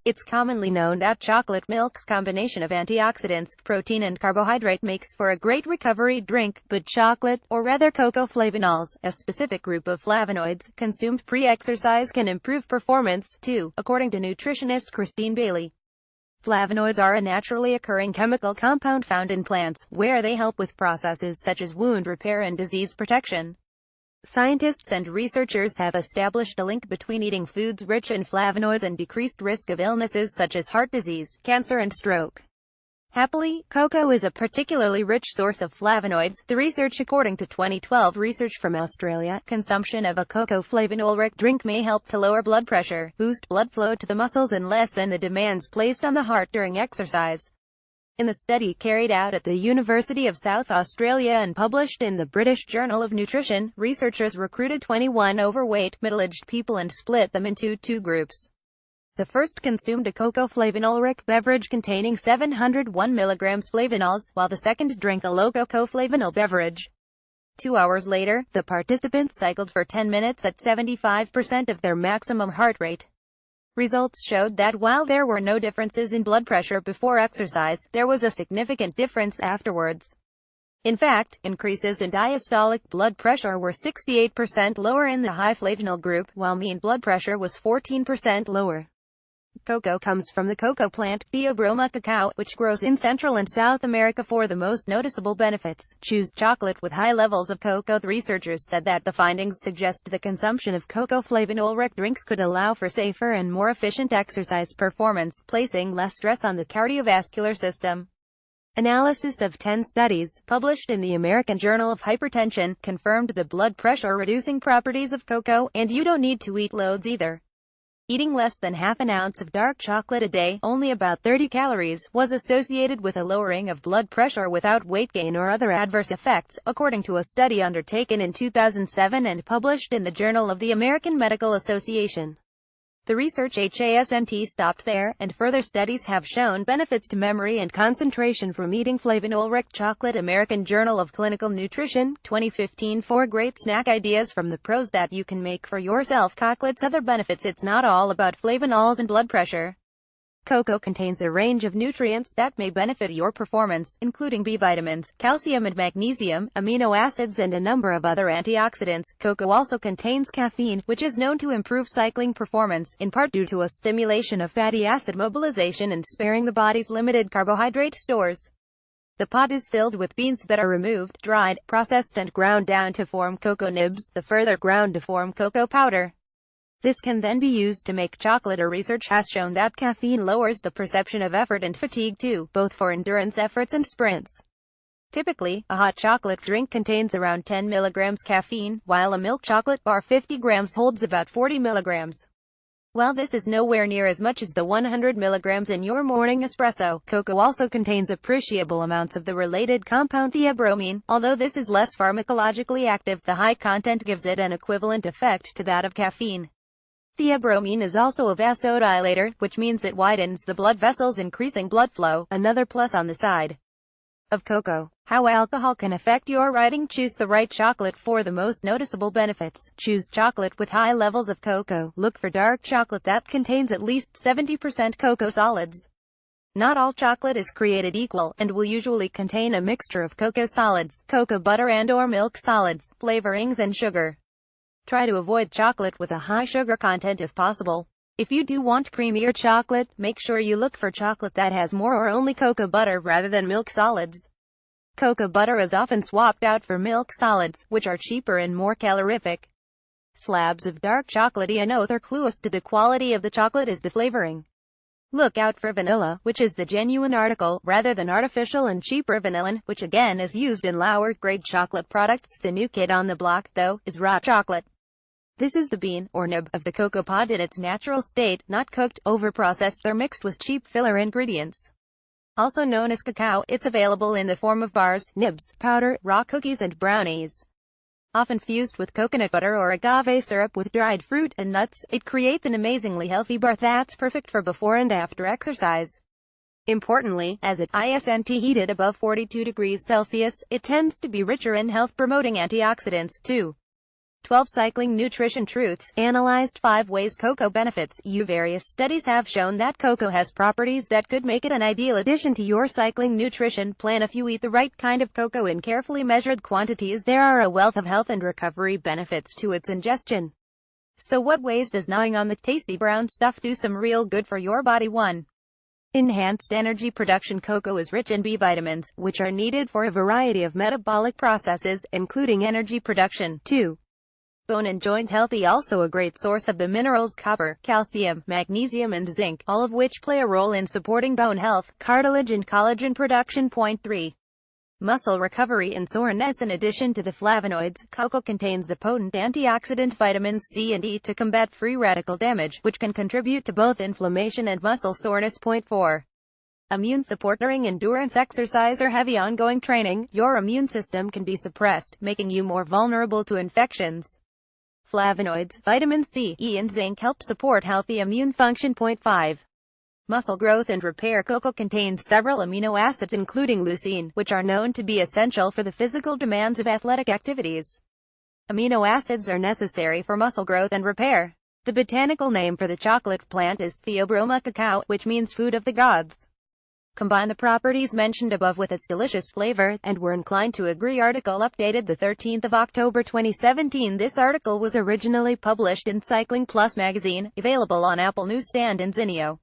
It's commonly known that chocolate milk's combination of antioxidants, protein and carbohydrate makes for a great recovery drink, but chocolate, or rather cocoa flavonols, a specific group of flavonoids, consumed pre-exercise can improve performance, too, according to nutritionist Christine Bailey. Flavonoids are a naturally occurring chemical compound found in plants, where they help with processes such as wound repair and disease protection. Scientists and researchers have established a link between eating foods rich in flavonoids and decreased risk of illnesses such as heart disease, cancer and stroke. Happily, cocoa is a particularly rich source of flavonoids. The research, according to 2012 research from Australia, consumption of a cocoa flavanol-rich drink may help to lower blood pressure, boost blood flow to the muscles and lessen the demands placed on the heart during exercise. In the study carried out at the University of South Australia and published in the British Journal of Nutrition, researchers recruited 21 overweight, middle-aged people and split them into two groups. The first consumed a cocoa flavanol-rich beverage containing 701 mg flavanols, while the second drank a low cocoa flavanol beverage. 2 hours later, the participants cycled for 10 minutes at 75% of their maximum heart rate. Results showed that while there were no differences in blood pressure before exercise, there was a significant difference afterwards. In fact, increases in diastolic blood pressure were 68% lower in the high flavanol group, while mean blood pressure was 14% lower. Cocoa comes from the cocoa plant, Theobroma cacao, which grows in Central and South America. For the most noticeable benefits, choose chocolate with high levels of cocoa. The researchers said that the findings suggest the consumption of cocoa flavanol-rich drinks could allow for safer and more efficient exercise performance, placing less stress on the cardiovascular system. Analysis of 10 studies, published in the American Journal of Hypertension, confirmed the blood pressure-reducing properties of cocoa, and you don't need to eat loads either. Eating less than half an ounce of dark chocolate a day, only about 30 calories, was associated with a lowering of blood pressure without weight gain or other adverse effects, according to a study undertaken in 2007 and published in the Journal of the American Medical Association. The research hasn't stopped there, and further studies have shown benefits to memory and concentration from eating flavanol-rich chocolate. American Journal of Clinical Nutrition, 2015. 4 great snack ideas from the pros that you can make for yourself. Chocolate's other benefits. It's not all about flavanols and blood pressure. Cocoa contains a range of nutrients that may benefit your performance, including B vitamins, calcium and magnesium, amino acids and a number of other antioxidants. Cocoa also contains caffeine, which is known to improve cycling performance, in part due to a stimulation of fatty acid mobilization and sparing the body's limited carbohydrate stores. The pod is filled with beans that are removed, dried, processed and ground down to form cocoa nibs, the further ground to form cocoa powder. This can then be used to make chocolate. Research has shown that caffeine lowers the perception of effort and fatigue too, both for endurance efforts and sprints. Typically, a hot chocolate drink contains around 10 mg caffeine, while a milk chocolate bar 50 grams holds about 40 mg. While this is nowhere near as much as the 100 mg in your morning espresso, cocoa also contains appreciable amounts of the related compound theobromine. Although this is less pharmacologically active, the high content gives it an equivalent effect to that of caffeine. Theobromine is also a vasodilator, which means it widens the blood vessels, increasing blood flow, another plus on the side of cocoa. How alcohol can affect your riding. Choose the right chocolate for the most noticeable benefits. Choose chocolate with high levels of cocoa. Look for dark chocolate that contains at least 70% cocoa solids. Not all chocolate is created equal, and will usually contain a mixture of cocoa solids, cocoa butter and/or milk solids, flavorings and sugar. Try to avoid chocolate with a high sugar content if possible. If you do want creamier chocolate, make sure you look for chocolate that has more or only cocoa butter rather than milk solids. Cocoa butter is often swapped out for milk solids, which are cheaper and more calorific. Slabs of dark chocolate an oath or clue as to the quality of the chocolate is the flavoring. Look out for vanilla, which is the genuine article, rather than artificial and cheaper vanillin, which again is used in lower-grade chocolate products. The new kid on the block, though, is raw chocolate. This is the bean, or nib, of the cocoa pod in its natural state, not cooked, overprocessed or mixed with cheap filler ingredients. Also known as cacao, it's available in the form of bars, nibs, powder, raw cookies and brownies. Often fused with coconut butter or agave syrup with dried fruit and nuts, it creates an amazingly healthy bar that's perfect for before and after exercise. Importantly, as it isn't heated above 42 degrees Celsius, it tends to be richer in health-promoting antioxidants, too. 12 Cycling Nutrition Truths. Analyzed 5 ways cocoa benefits you. Various studies have shown that cocoa has properties that could make it an ideal addition to your cycling nutrition plan if you eat the right kind of cocoa in carefully measured quantities. There are a wealth of health and recovery benefits to its ingestion. So what ways does gnawing on the tasty brown stuff do some real good for your body? 1. Enhanced energy production. Cocoa is rich in B vitamins, which are needed for a variety of metabolic processes, including energy production. 2. Bone and joint healthy. Also a great source of the minerals copper, calcium, magnesium and zinc, all of which play a role in supporting bone health, cartilage and collagen production. 3. Muscle recovery and soreness. In addition to the flavonoids, cocoa contains the potent antioxidant vitamins C and E to combat free radical damage, which can contribute to both inflammation and muscle soreness. 4. Immune support. During endurance exercise or heavy ongoing training, your immune system can be suppressed, making you more vulnerable to infections. Flavonoids, vitamin C, E and zinc help support healthy immune function. 5. Muscle growth and repair. Cocoa contains several amino acids including leucine, which are known to be essential for the physical demands of athletic activities. Amino acids are necessary for muscle growth and repair. The botanical name for the chocolate plant is Theobroma cacao, which means food of the gods. Combine the properties mentioned above with its delicious flavor, and we're inclined to agree. Article updated the 13th of October 2017. This article was originally published in Cycling Plus magazine, available on Apple Newsstand and Zinio.